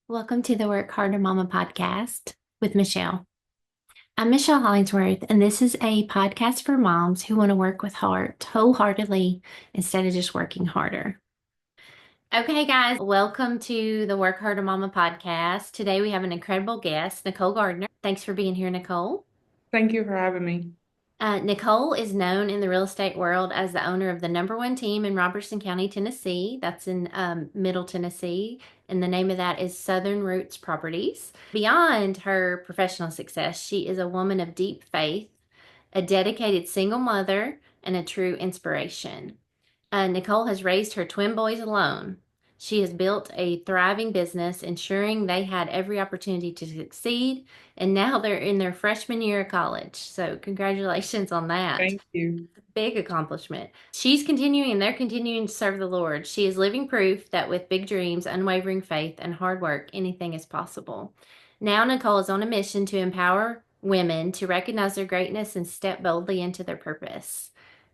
Welcome to the WorkHearter Mama podcast with Michelle. I'm Michelle Hollingsworth, and this is a podcast for moms who want to work with heart wholeheartedly instead of just working harder. Okay, guys, welcome to the WorkHearter Mama podcast. Today we have an incredible guest, Nicole Gardner. Thanks for being here, Nicole. Thank you for having me. Nicole is known in the real estate world as the owner of the number one team in Robertson County, Tennessee. That's in Middle Tennessee. And the name of that is Southern Roots Properties. Beyond her professional success, she is a woman of deep faith, a dedicated single mother, and a true inspiration. Nicole has raised her twin boys alone. She has built a thriving business, ensuring they had every opportunity to succeed, and now they're in their freshman year of college. So, congratulations on that. Thank you. Big accomplishment. They're continuing to serve the Lord. She is living proof that with big dreams, unwavering faith, and hard work, anything is possible. Now, Nicole is on a mission to empower women to recognize their greatness and step boldly into their purpose.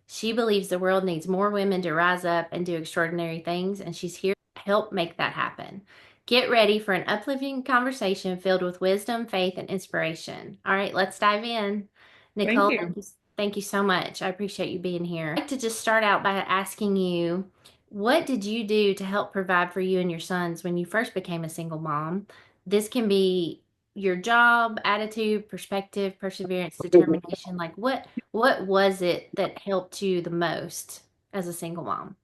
She believes the world needs more women to rise up and do extraordinary things, and she's here to help make that happen. Get ready for an uplifting conversation filled with wisdom, faith, and inspiration. All right, let's dive in. Thank Nicole, you. thank you so much. I appreciate you being here. I'd like to just start out by asking you, what did you do to help provide for you and your sons when you first became a single mom? This can be your job, attitude, perspective, perseverance, determination. Like what was it that helped you the most as a single mom?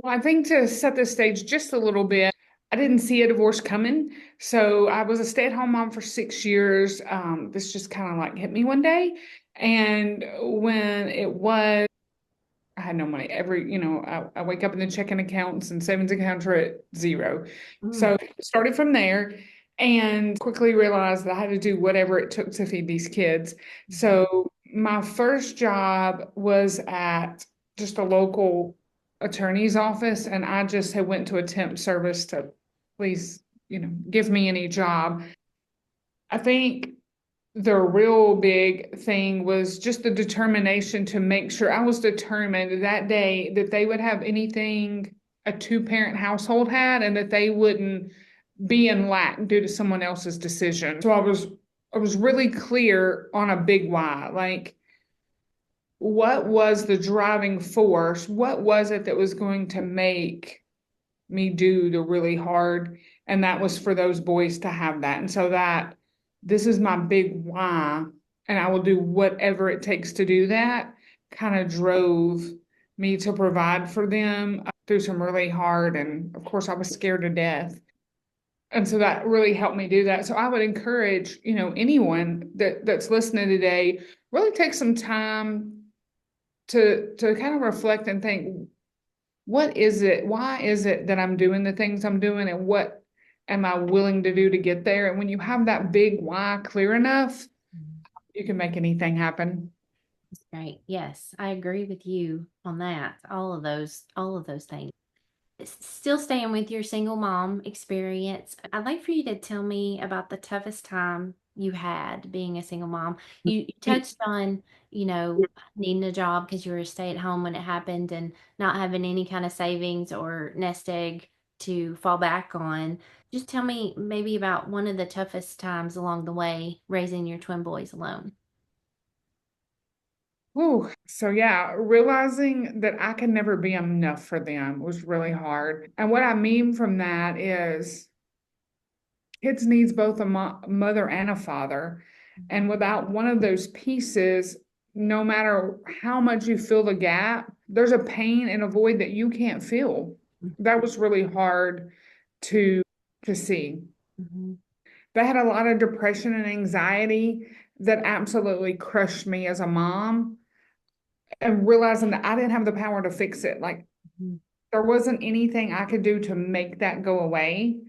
Well, I think to set the stage just a little bit, I didn't see a divorce coming. So I was a stay-at-home mom for 6 years. This just kind of like hit me one day. And when it was, I had no money. I wake up in the checking accounts and savings accounts are at zero. Mm, So started from there and quickly realized that I had to do whatever it took to feed these kids. mhm, So my first job was at just a local attorney's office, and I just had went to a temp service to please, give me any job. I think the real big thing was just the determination to make sure I was determined that day that they would have anything a two-parent household had and that they wouldn't be in lack due to someone else's decision. So I was really clear on a big why. Like, what was the driving force? What was it that was going to make me do the really hard? And that was for those boys to have that. And so that this is my big why, and I will do whatever it takes to do that, kind of drove me to provide for them through some really hard, and of course I was scared to death. And so that really helped me do that. So I would encourage, anyone that's listening today, really take some time to kind of reflect and think, what is it? Why is it that I'm doing the things I'm doing, and what am I willing to do to get there? And when you have that big why clear enough, mhm. you can make anything happen. That's great. Yes, I agree with you on that. All of those things. Still staying with your single mom experience, I'd like for you to tell me about the toughest time you had being a single mom. You touched on, needing a job because you were a stay-at-home when it happened and not having any kind of savings or nest egg to fall back on. Just tell me maybe about one of the toughest times along the way raising your twin boys alone. Whew. So yeah, realizing that I can never be enough for them was really hard. And what I mean from that is kids needs both a mother and a father. And without one of those pieces, no matter how much you fill the gap, there's a pain and a void that you can't fill. That was really hard to to see. Mhm. But I had a lot of depression and anxiety that absolutely crushed me as a mom, and realizing that I didn't have the power to fix it. Like, Mhm. there wasn't anything I could do to make that go away.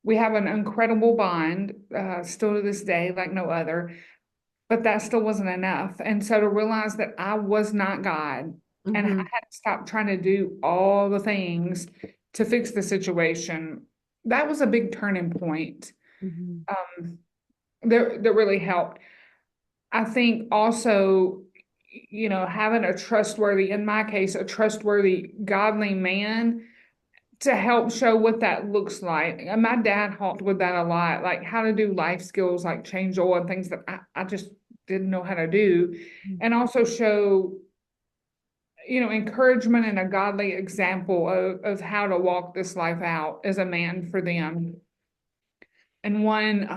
We have an incredible bond, still to this day, like no other, but that still wasn't enough. And so to realize that I was not God, and I Mhm. had to stop trying to do all the things to fix the situation, that was a big turning point. Mhm. Um, that really helped. I think also, having a trustworthy, in my case, a trustworthy, godly man to help show what that looks like. And my dad helped with that a lot, like how to do life skills, like change oil and things that I just didn't know how to do. And also show, encouragement and a godly example of how to walk this life out as a man for them. And one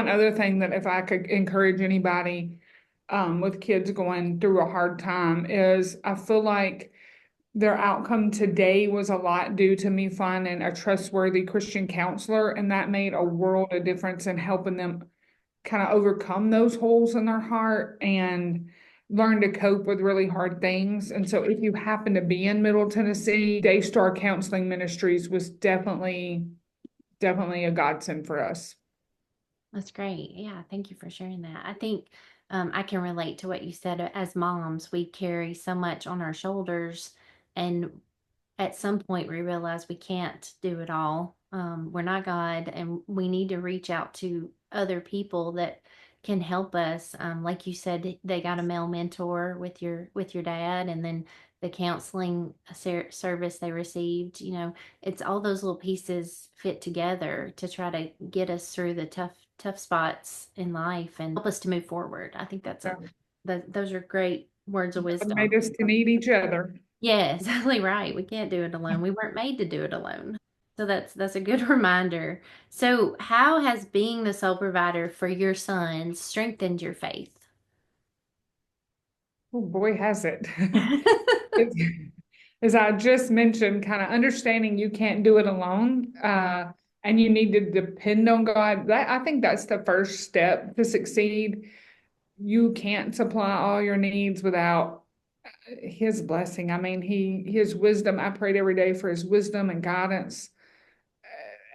other thing that if I could encourage anybody with kids going through a hard time is I feel like their outcome today was a lot due to me finding a trustworthy Christian counselor, and that made a world of difference in helping them kind of overcome those holes in their heart and learn to cope with really hard things. And so if you happen to be in Middle Tennessee, Daystar Counseling Ministries was definitely a godsend for us. That's great. Yeah, thank you for sharing that. I think I can relate to what you said. As moms, we carry so much on our shoulders, and at some point we realize we can't do it all. We're not God, and we need to reach out to other people that can help us. Like you said, they got a male mentor with your dad, and then the counseling service they received. It's all those little pieces fit together to try to get us through the tough spots in life and help us to move forward. I think Yeah. those are great words of God wisdom. made us to need each other. Yeah, exactly right. We can't do it alone. We weren't made to do it alone. So that's a good reminder. So, how has being the sole provider for your sons strengthened your faith? Oh boy, has it. It's, as I just mentioned, kind of understanding you can't do it alone, and you need to depend on God. That I think that's the first step to succeed. You can't supply all your needs without His blessing. I mean, His wisdom. I prayed every day for His wisdom and guidance.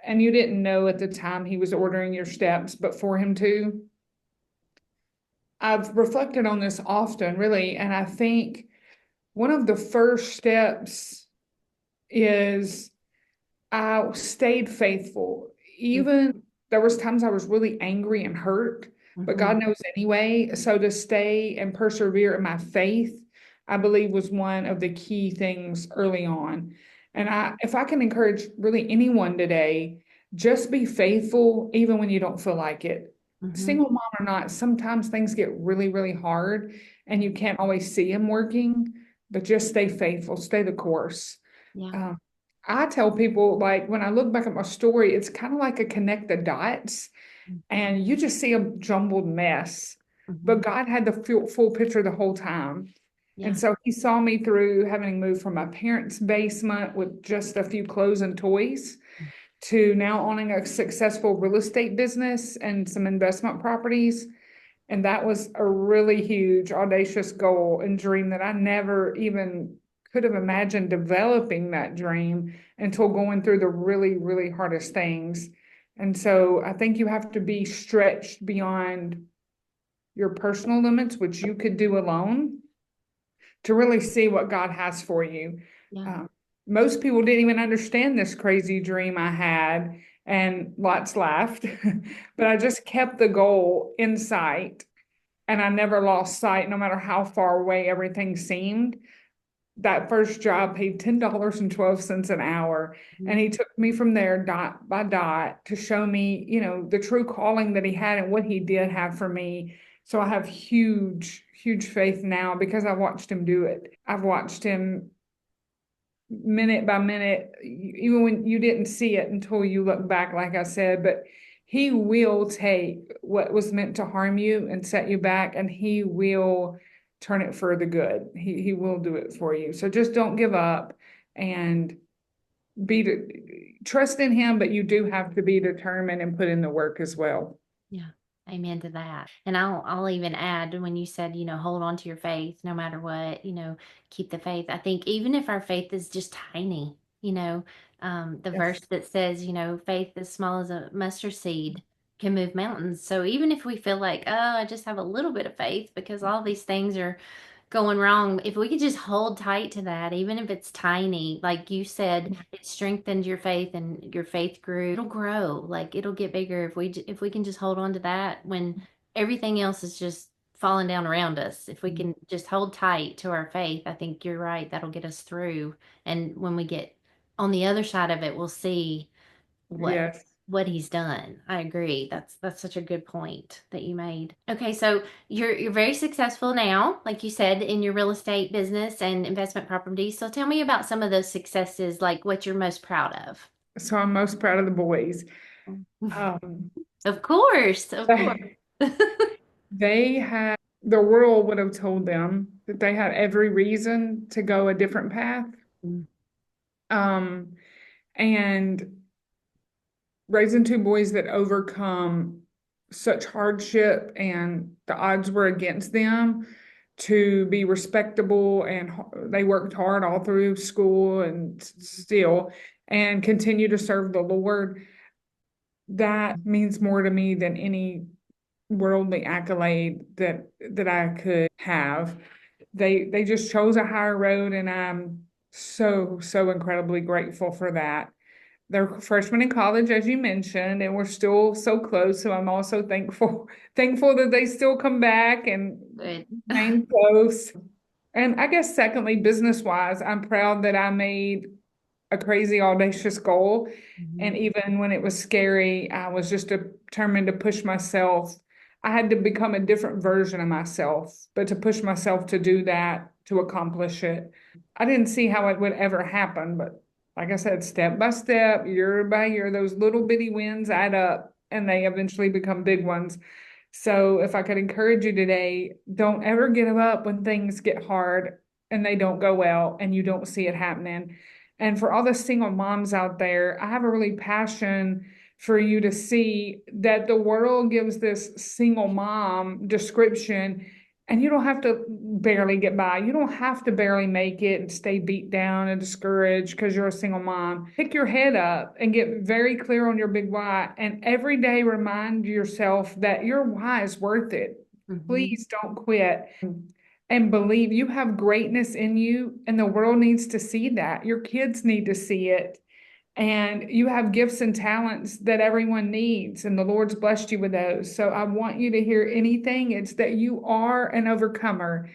And you didn't know at the time He was ordering your steps, but for Him to. I've reflected on this often, really, and I think one of the first steps is I stayed faithful. Even there was times I was really angry and hurt, but Mm-hmm. God knows anyway. So to stay and persevere in my faith, I believe was one of the key things early on. And if I can encourage really anyone today, just be faithful even when you don't feel like it. Mm-hmm. Single mom or not, sometimes things get really, really hard and you can't always see them working, but just stay faithful, stay the course. Yeah. Um, I tell people, like, when I look back at my story, it's kind of like a connect the dots, and you just see a jumbled mess. Mm-hmm. But God had the full picture the whole time. And Yeah. so He saw me through having moved from my parents' basement with just a few clothes and toys to now owning a successful real estate business and some investment properties. And that was a really huge, audacious goal and dream that I never even could have imagined developing that dream until going through the really, really hardest things. And so I think you have to be stretched beyond your personal limits, which you could do alone, to really see what God has for you. Yeah. Um, Most people didn't even understand this crazy dream I had, and lots laughed, but I just kept the goal in sight and I never lost sight, no matter how far away everything seemed. That first job paid $10.12 an hour. Mm-hmm. And He took me from there dot by dot to show me, the true calling that He had and what He did have for me. So I have huge, huge faith now because I watched Him do it. I've watched Him minute by minute, even when you didn't see it until you look back, like I said, but He will take what was meant to harm you and set you back, and He will turn it for the good. He will do it for you. So just don't give up and trust in Him, but you do have to be determined and put in the work as well. Yeah. Amen to that. And I'll even add when you said, hold on to your faith no matter what, keep the faith. I think even if our faith is just tiny, the verse Yes. that says, faith as small as a mustard seed can move mountains. So even if we feel like, oh, I just have a little bit of faith because all these things are going wrong, if we could just hold tight to that, even if it's tiny, like you said, it strengthened your faith and your faith grew. It'll grow, like it'll get bigger if we can just hold on to that when everything else is just falling down around us. If we can just hold tight to our faith, I think you're right. That'll get us through. And when we get on the other side of it will see what Yes. what he's done. I agree. That's such a good point that you made. Okay, so you're very successful now, like you said, in your real estate business and investment properties. So tell me about some of those successes, like what you're most proud of. So I'm most proud of the boys. Um, Of course, of course. they, they had, the world would have told them that they had every reason to go a different path. Um, and raising two boys that overcome such hardship and the odds were against them to be respectable and they worked hard all through school and still and continue to serve the Lord. That means more to me than any worldly accolade that I could have. They just chose a higher road and I'm so incredibly grateful for that. They're freshmen in college, as you mentioned, and we're still so close. So I'm also thankful that they still come back and Good. remain close. And I guess secondly, business wise, I'm proud that I made a crazy audacious goal. And Mhm. even when it was scary, I was just determined to push myself. I had to become a different version of myself, but to push myself to do that, to accomplish it. I didn't see how it would ever happen, but like I said, step by step, year by year, those little bitty wins add up and they eventually become big ones. So if I could encourage you today, don't ever give up when things get hard and they don't go well and you don't see it happening. And for all the single moms out there, I have a really passion for you to see that the world gives this single mom description and you don't have to barely get by. You don't have to barely make it and stay beat down and discouraged because you're a single mom. Pick your head up and get very clear on your big why. And every day remind yourself that your why is worth it. Mhm. Please don't quit and believe you have greatness in you, and the world needs to see that. Your kids need to see it. And you have gifts and talents that everyone needs, and the Lord's blessed you with those. So I want you to hear anything, it's that you are an overcomer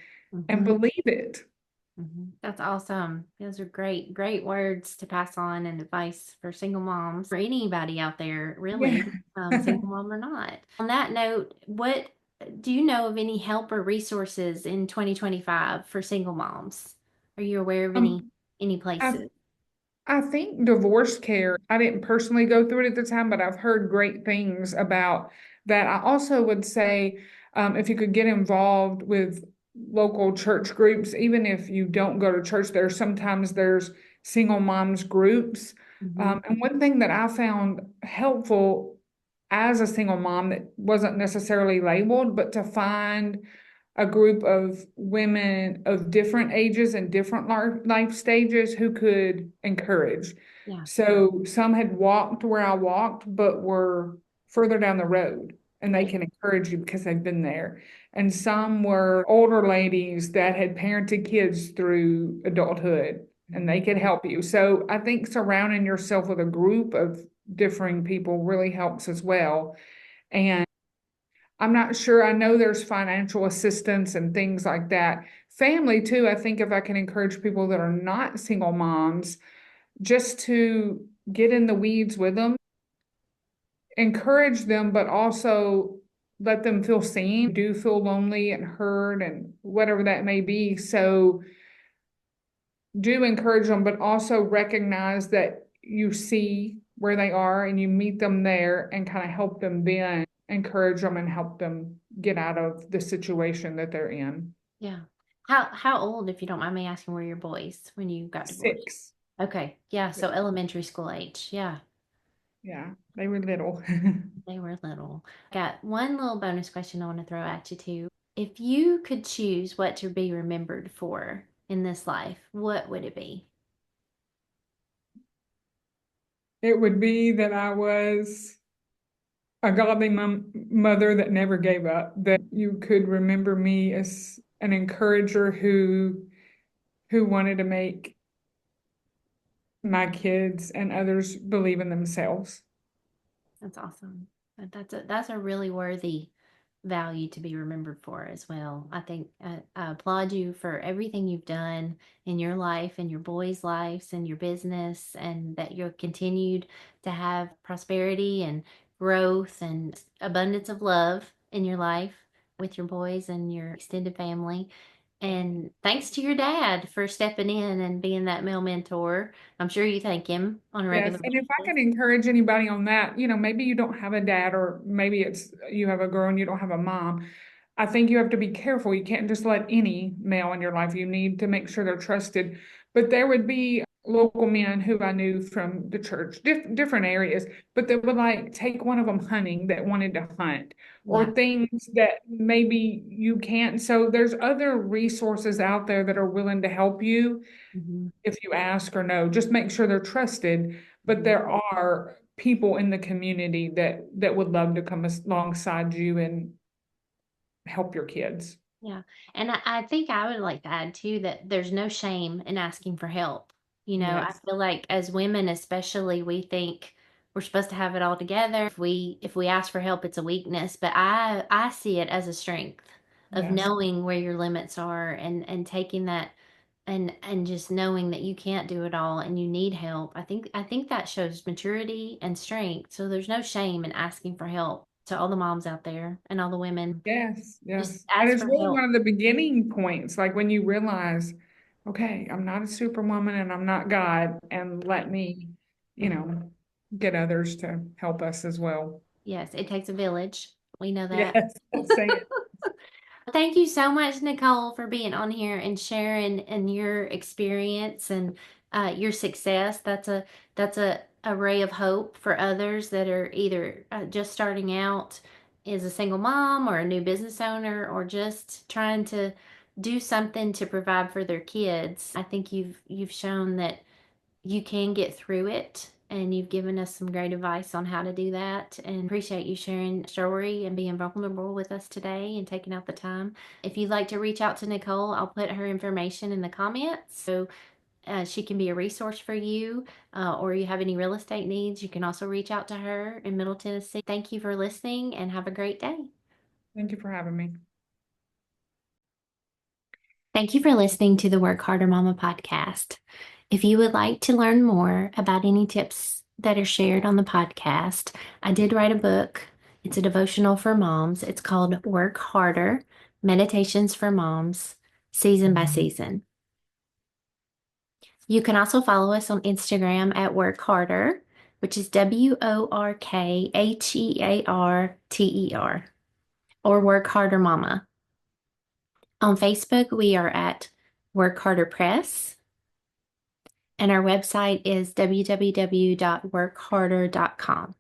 and Mhm. believe it. That's awesome. Those are great, great words to pass on and advice for single moms, for anybody out there, Yeah. really, single mom or not. On that note, what do you know of any help or resources in 2025 for single moms? Are you aware of Um, any I places? I think divorce care, I didn't personally go through it at the time, but I've heard great things about that. I also would say if you could get involved with local church groups, even if you don't go to church, there's single moms groups. Hmm. And one thing that I found helpful as a single mom that wasn't necessarily labeled, but to find a group of women of different ages and different life stages who could encourage. Yeah. So some had walked where I walked, but were further down the road and they Yeah. can encourage you because they've been there. And some were older ladies that had parented kids through adulthood and they Mhm. could help you. So I think surrounding yourself with a group of differing people really helps as well. And I'm not sure. I know there's financial assistance and things like that. Family, too. I think if I can encourage people that are not single moms just to get in the weeds with them, encourage them, but also let them feel seen, do feel lonely and heard and whatever that may be. So do encourage them, but also recognize that you see where they are and you meet them there and kind of help them then encourage them and help them get out of the situation that they're in. Yeah. How old, if you don't mind me asking, were your boys when you got divorced? 6. Okay. Yeah. So elementary school age. Yeah. Yeah, they were little. They were little. Got one little bonus question I want to throw at you too. If you could choose what to be remembered for in this life, what would it be? It would be that I was a godly mother that never gave up, that you could remember me as an encourager who wanted to make my kids and others believe in themselves. That's awesome. That's a really worthy value to be remembered for as well. I think I applaud you for everything you've done in your life and your boys' lives and your business, and that you're continued to have prosperity and growth and abundance of love in your life with your boys and your extended family. And thanks to your dad for stepping in and being that male mentor. I'm sure you thank him on a Yes, regular and if I basis. could encourage anybody on that, maybe you don't have a dad, or maybe it's you have a girl and you don't have a mom. I think you have to be careful. You can't just let any male in your life. You need to make sure they're trusted. But there would be local men who I knew from the church, different areas, but they would like take one of them hunting that wanted to hunt, Yeah. or things that maybe you can't. So there's other resources out there that are willing to help you Mhm. if you ask or know. Just make sure they're trusted. But Mhm. there are people in the community that would love to come alongside you and help your kids. Yeah. And I think I would like to add too that there's no shame in asking for help. I Yes, feel like as women especially, we think we're supposed to have it all together. If we ask for help, it's a weakness, but I see it as a strength of yes, knowing where your limits are and taking that and just knowing that you can't do it all and you need help. I think that shows maturity and strength. So there's no shame in asking for help to all the moms out there and all the women. yes, Just yes. And ask it's for really one help. of the beginning points, like when you realize, okay, I'm not a superwoman and I'm not God, and let me, you know, get others to help us as well. Yes, it takes a village. We know that. Yes, say it. Thank you so much, Nicole, for being on here and sharing and your experience and your success. That's a ray of hope for others that are either just starting out as a single mom or a new business owner or just trying to do something to provide for their kids. I think you've shown that you can get through it. And you've given us some great advice on how to do that. And appreciate you sharing your story and being vulnerable with us today and taking out the time. If you'd like to reach out to Nicole, I'll put her information in the comments so she can be a resource for you. Or you have any real estate needs, you can also reach out to her in Middle Tennessee. Thank you for listening and have a great day. Thank you for having me. Thank you for listening to the Work Harder Mama podcast. If you would like to learn more about any tips that are shared on the podcast, I did write a book. It's a devotional for moms. It's called Work Harder Meditations for Moms, Season by Season. You can also follow us on Instagram at Work Harder, which is WorkHearter, or Work Harder Mama. On Facebook, we are at Work Harder Press, and our website is www.workharder.com.